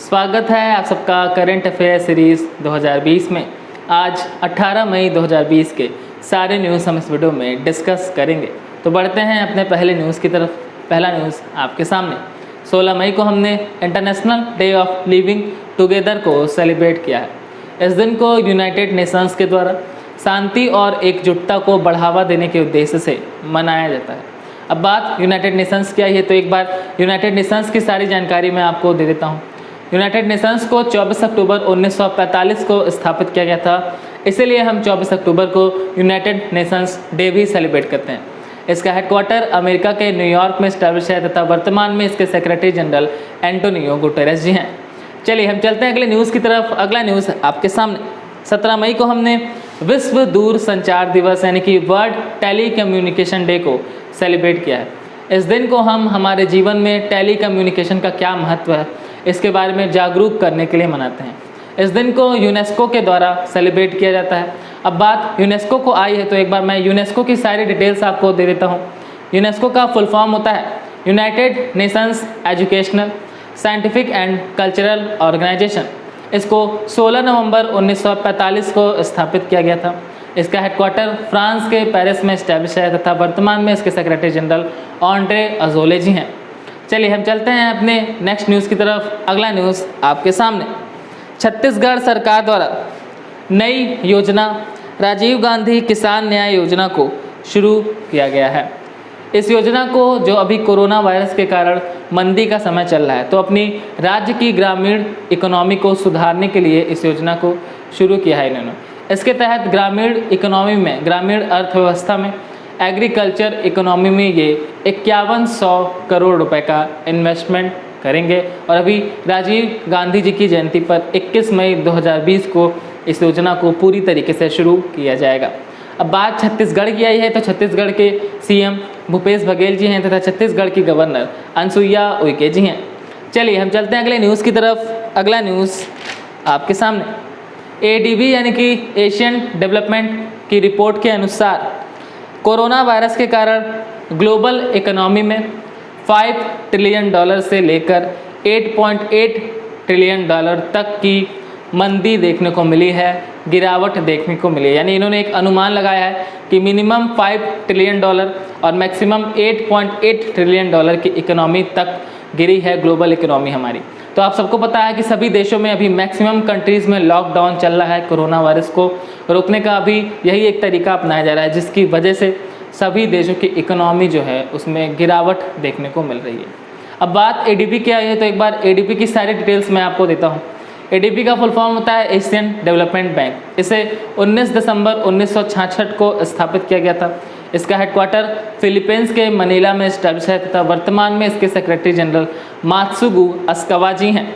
स्वागत है आप सबका करंट अफेयर सीरीज़ 2020 में। आज 18 मई 2020 के सारे न्यूज़ हम इस वीडियो में डिस्कस करेंगे। तो बढ़ते हैं अपने पहले न्यूज़ की तरफ। पहला न्यूज़ आपके सामने। 16 मई को हमने international day of living together को सेलिब्रेट किया है। इस दिन को यूनाइटेड नेशंस के द्वारा शांति और एकजुटता को बढ़ावा देने के उद्देश्य से मनाया जाता है। अब बात यूनाइटेड नेशंस क्या है, तो एक बार यूनाइटेड नेशंस की सारी जानकारी मैं आपको दे देता हूँ। यूनाइटेड नेशंस को 24 अक्टूबर 1945 को स्थापित किया गया था, इसीलिए हम 24 अक्टूबर को यूनाइटेड नेशंस डे भी सेलिब्रेट करते हैं। इसका हेडक्वार्टर अमेरिका के न्यूयॉर्क में स्टैब्लिश है तथा वर्तमान में इसके सेक्रेटरी जनरल एंटोनियो गुटेरेस जी हैं। चलिए हम चलते हैं अगले न्यूज़ की तरफ। अगला न्यूज़ आपके सामने। 17 मई को हमने विश्व दूर संचार दिवस यानी कि वर्ल्ड टेली कम्युनिकेशन डे को सेलिब्रेट किया है। इस दिन को हम हमारे जीवन में टेली कम्युनिकेशन का क्या महत्व है इसके बारे में जागरूक करने के लिए मनाते हैं। इस दिन को यूनेस्को के द्वारा सेलिब्रेट किया जाता है। अब बात यूनेस्को को आई है तो एक बार मैं यूनेस्को की सारी डिटेल्स आपको दे देता हूँ। यूनेस्को का फुल फॉर्म होता है United Nations educational scientific and cultural organization. इसको 16 नवंबर 1945 को स्थापित किया गया था। इसका हेडक्वार्टर फ्रांस के पेरिस में स्टैब्लिश है तथा वर्तमान में इसके सेक्रेटरी जनरल ऑन्ड्रे अजोले जी हैं। चलिए हम चलते हैं अपने नेक्स्ट न्यूज़ की तरफ। अगला न्यूज़ आपके सामने। छत्तीसगढ़ सरकार द्वारा नई योजना राजीव गांधी किसान न्याय योजना को शुरू किया गया है। इस योजना को जो अभी कोरोना वायरस के कारण मंदी का समय चल रहा है तो अपनी राज्य की ग्रामीण इकोनॉमी को सुधारने के लिए इस योजना को शुरू किया है इन्होंने। इसके तहत ग्रामीण इकोनॉमी में, ग्रामीण अर्थव्यवस्था में, एग्रीकल्चर इकोनॉमी में ये 5100 करोड़ रुपए का इन्वेस्टमेंट करेंगे। और अभी राजीव गांधी जी की जयंती पर 21 मई 2020 को इस योजना को पूरी तरीके से शुरू किया जाएगा। अब बात छत्तीसगढ़ की आई है तो छत्तीसगढ़ के सीएम भूपेश बघेल जी हैं तथा छत्तीसगढ़ की गवर्नर अनसुईया उइके जी हैं। चलिए हम चलते हैं अगले न्यूज़ की तरफ। अगला न्यूज़ आपके सामने। एडीबी यानी कि एशियन डेवलपमेंट की रिपोर्ट के अनुसार कोरोना वायरस के कारण ग्लोबल इकोनॉमी में $5 ट्रिलियन से लेकर $8.8 ट्रिलियन तक की मंदी देखने को मिली है, गिरावट देखने को मिली है। यानी इन्होंने एक अनुमान लगाया है कि मिनिमम $5 ट्रिलियन और मैक्सिमम $8.8 ट्रिलियन की इकोनॉमी तक गिरी है ग्लोबल इकोनॉमी हमारी। तो आप सबको पता है कि सभी देशों में अभी मैक्सिमम कंट्रीज़ में लॉकडाउन चल रहा है। कोरोना वायरस को रोकने का अभी यही एक तरीका अपनाया जा रहा है जिसकी वजह से सभी देशों की इकोनॉमी जो है उसमें गिरावट देखने को मिल रही है। अब बात एडीबी की आई है तो एक बार एडीबी की सारी डिटेल्स मैं आपको देता हूँ। एडीबी का फुल फॉर्म होता है एशियन डेवलपमेंट बैंक। इसे 19 दिसंबर 1966 को स्थापित किया गया था। इसका हेडक्वार्टर फिलीपींस के मनीला में स्टैब्लिश है तथा वर्तमान में इसके सेक्रेटरी जनरल मात्सुगु अस्कावा जी हैं।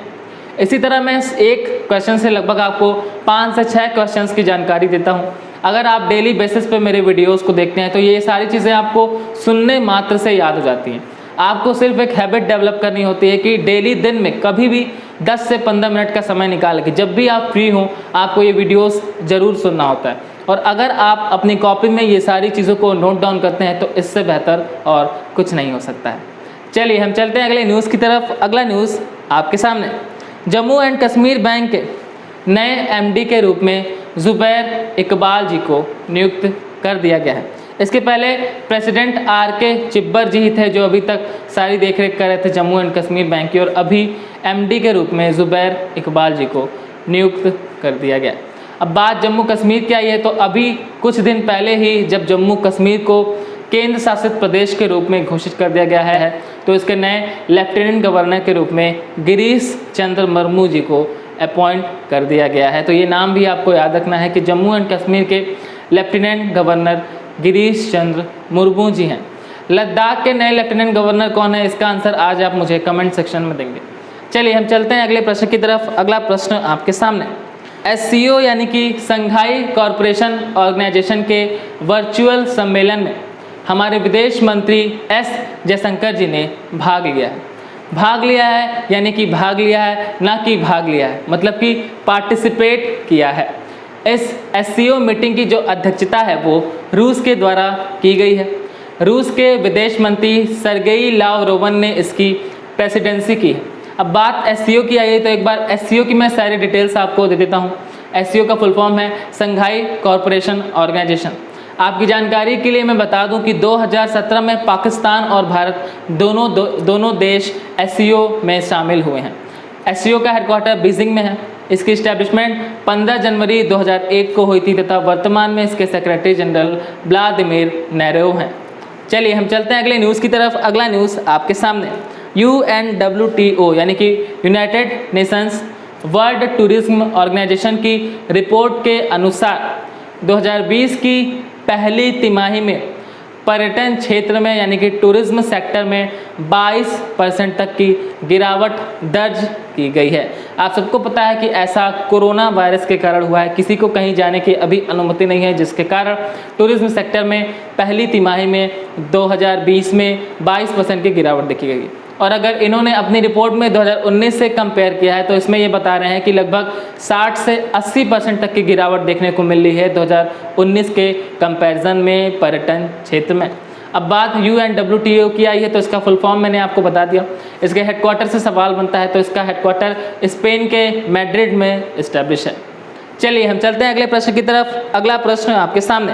इसी तरह मैं एक क्वेश्चन से लगभग आपको 5 से 6 क्वेश्चंस की जानकारी देता हूं। अगर आप डेली बेसिस पे मेरे वीडियोस को देखते हैं तो ये सारी चीज़ें आपको सुनने मात्र से याद हो जाती हैं। आपको सिर्फ एक हैबिट डेवलप करनी होती है कि डेली दिन में कभी भी 10 से 15 मिनट का समय निकाल के जब भी आप फ्री हों आपको ये वीडियोस ज़रूर सुनना होता है। और अगर आप अपनी कॉपी में ये सारी चीज़ों को नोट डाउन करते हैं तो इससे बेहतर और कुछ नहीं हो सकता है। चलिए हम चलते हैं अगले न्यूज़ की तरफ। अगला न्यूज़ आपके सामने। जम्मू एंड कश्मीर बैंक के नए एमडी के रूप में ज़ुबैर इकबाल जी को नियुक्त कर दिया गया है। इसके पहले प्रेसिडेंट आर.के. चिब्बर जी ही थे जो अभी तक सारी देखरेख कर रहे थे जम्मू एंड कश्मीर बैंक की, और अभी एमडी के रूप में ज़ुबैर इकबाल जी को नियुक्त कर दिया गया। अब बात जम्मू कश्मीर की आई है तो अभी कुछ दिन पहले ही जब जम्मू कश्मीर को केंद्र शासित प्रदेश के रूप में घोषित कर दिया गया है तो इसके नए लेफ्टिनेंट गवर्नर के रूप में गिरीश चंद्र मुर्मू जी को अपॉइंट कर दिया गया है। तो ये नाम भी आपको याद रखना है कि जम्मू एंड कश्मीर के लेफ्टिनेंट गवर्नर गिरीश चंद्र मुर्मू जी हैं। लद्दाख के नए लेफ्टिनेंट गवर्नर कौन है, इसका आंसर आज आप मुझे कमेंट सेक्शन में देंगे। चलिए हम चलते हैं अगले प्रश्न की तरफ। अगला प्रश्न आपके सामने। एससीओ यानी कि संघाई कॉरपोरेशन ऑर्गेनाइजेशन के वर्चुअल सम्मेलन में हमारे विदेश मंत्री एस जयशंकर जी ने भाग लिया है। भाग लिया है यानी कि भाग लिया है, ना कि भाग लिया है, मतलब कि पार्टिसिपेट किया है। इस एससीओ मीटिंग की जो अध्यक्षता है वो रूस के द्वारा की गई है। रूस के विदेश मंत्री सरगेई लावरोवन ने इसकी प्रेसिडेंसी की है। अब बात SCO की आई है, तो एक बार SCO की मैं सारी डिटेल्स आपको दे देता हूँ। SCO का फुल फॉर्म है संघाई कॉरपोरेशन ऑर्गेनाइजेशन। आपकी जानकारी के लिए मैं बता दूं कि 2017 में पाकिस्तान और भारत दोनों देश SCO में शामिल हुए हैं। SCO का हेडक्वार्टर बीजिंग में है। इसकी इस्टेब्लिशमेंट 15 जनवरी 2001 को हुई थी तथा वर्तमान में इसके सेक्रेटरी जनरल व्लादिमीर नेरेव हैं। चलिए हम चलते हैं अगले न्यूज़ की तरफ। अगला न्यूज़ आपके सामने, UNWTO यानी कि United Nations world tourism organization की रिपोर्ट के अनुसार 2020 की पहली तिमाही में पर्यटन क्षेत्र में यानी कि टूरिज्म सेक्टर में 22% तक की गिरावट दर्ज की गई है। आप सबको पता है कि ऐसा कोरोना वायरस के कारण हुआ है, किसी को कहीं जाने की अभी अनुमति नहीं है, जिसके कारण टूरिज्म सेक्टर में पहली तिमाही में 2020 में 22% की गिरावट देखी गई। और अगर इन्होंने अपनी रिपोर्ट में 2019 से कंपेयर किया है तो इसमें ये बता रहे हैं कि लगभग 60 से 80% तक की गिरावट देखने को मिल रही है 2019 के कंपैरिजन में पर्यटन क्षेत्र में। अब बात UNWTO की आई है, तो इसका फुल फॉर्म मैंने आपको बता दिया। इसके हेडक्वार्टर से सवाल बनता है, तो इसका हेडक्वार्टर स्पेन के मैड्रिड में इस्टेब्लिश है। चलिए हम चलते हैं अगले प्रश्न की तरफ। अगला प्रश्न आपके सामने,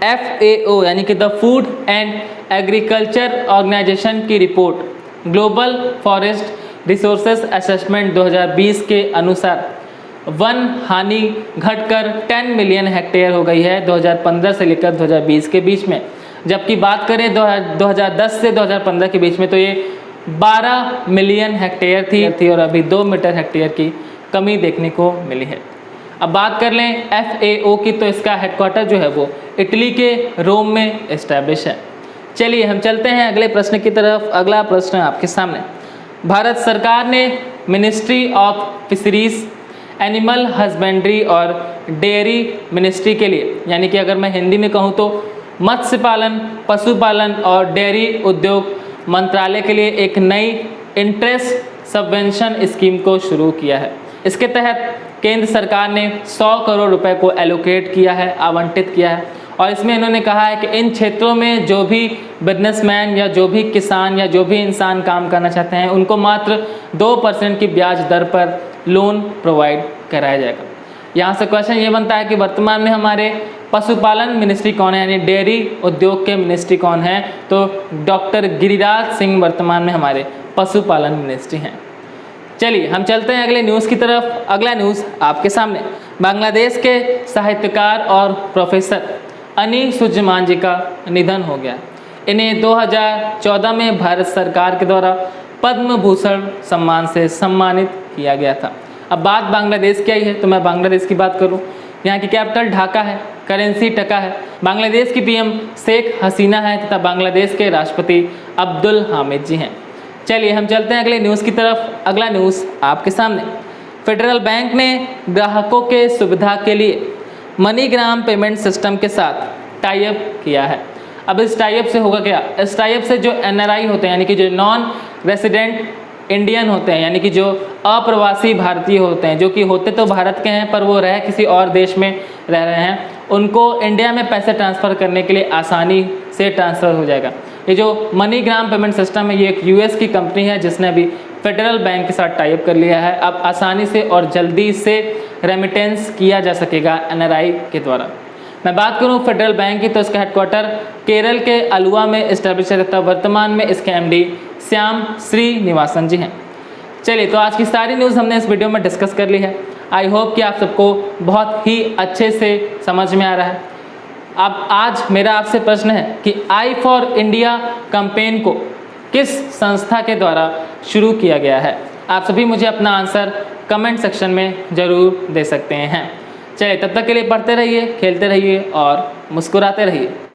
FAO यानी कि the food and agriculture organization की report global forest resources assessment 2020 के अनुसार वन हानि घटकर 10 मिलियन हेक्टेयर हो गई है 2015 से लेकर 2020 के बीच में। जबकि बात करें 2010 से 2015 के बीच में तो ये 12 मिलियन हेक्टेयर थी और अभी 2 मीटर हेक्टेयर की कमी देखने को मिली है। अब बात कर लें FAO की, तो इसका हेडक्वार्टर जो है वो इटली के रोम में इस्टेब्लिश है। चलिए हम चलते हैं अगले प्रश्न की तरफ। अगला प्रश्न आपके सामने, भारत सरकार ने ministry of fisheries, animal husbandry और डेयरी मिनिस्ट्री के लिए, यानी कि अगर मैं हिंदी में कहूँ तो मत्स्य पालन, पशुपालन और डेयरी उद्योग मंत्रालय के लिए एक नई इंटरेस्ट सबवेंशन स्कीम को शुरू किया है। इसके तहत केंद्र सरकार ने 100 करोड़ रुपए को एलोकेट किया है, आवंटित किया है। और इसमें इन्होंने कहा है कि इन क्षेत्रों में जो भी बिजनेसमैन या जो भी किसान या जो भी इंसान काम करना चाहते हैं उनको मात्र 2% की ब्याज दर पर लोन प्रोवाइड कराया जाएगा। यहाँ से क्वेश्चन ये बनता है कि वर्तमान में हमारे पशुपालन मिनिस्ट्री कौन है, यानी डेयरी उद्योग के मिनिस्ट्री कौन है, तो डॉक्टर गिरिराज सिंह वर्तमान में हमारे पशुपालन मिनिस्ट्री हैं। चलिए हम चलते हैं अगले न्यूज़ की तरफ। अगला न्यूज़ आपके सामने, बांग्लादेश के साहित्यकार और प्रोफेसर अनी सुज्जमान जी का निधन हो गया। इन्हें 2014 में भारत सरकार के द्वारा पद्म भूषण सम्मान से सम्मानित किया गया था। अब बात बांग्लादेश की आई है, तो मैं बांग्लादेश की बात करूं। यहाँ की कैपिटल ढाका है, करेंसी टका है। बांग्लादेश की PM शेख हसीना है तथा बांग्लादेश के राष्ट्रपति अब्दुल हामिद जी हैं। चलिए हम चलते हैं अगले न्यूज़ की तरफ। अगला न्यूज़ आपके सामने, फेडरल बैंक ने ग्राहकों के सुविधा के लिए मनीग्राम पेमेंट सिस्टम के साथ टाई अप किया है। अब इस टाई अप से होगा क्या, इस टाई अप से जो NRI होते हैं यानी कि जो नॉन रेसिडेंट इंडियन होते हैं, यानी कि जो अप्रवासी भारतीय होते हैं, जो कि होते तो भारत के हैं पर वो रह किसी और देश में रह रहे हैं, उनको इंडिया में पैसे ट्रांसफ़र करने के लिए आसानी से ट्रांसफ़र हो जाएगा। ये जो मनीग्राम पेमेंट सिस्टम है ये एक US की कंपनी है जिसने अभी फेडरल बैंक के साथ टाई अप कर लिया है। अब आसानी से और जल्दी से रेमिटेंस किया जा सकेगा NRI के द्वारा। मैं बात करूं फेडरल बैंक की, तो इसका हेडक्वार्टर केरल के अलुवा में इस्टेब्लिश है तथा वर्तमान में इसके MD श्याम श्रीनिवासन जी हैं। चलिए तो आज की सारी न्यूज़ हमने इस वीडियो में डिस्कस कर ली है। आई होप कि आप सबको बहुत ही अच्छे से समझ में आ रहा है। अब आज मेरा आपसे प्रश्न है कि आई फॉर इंडिया कैंपेन को किस संस्था के द्वारा शुरू किया गया है। आप सभी मुझे अपना आंसर कमेंट सेक्शन में ज़रूर दे सकते हैं। चलिए तब तक के लिए पढ़ते रहिए, खेलते रहिए और मुस्कुराते रहिए।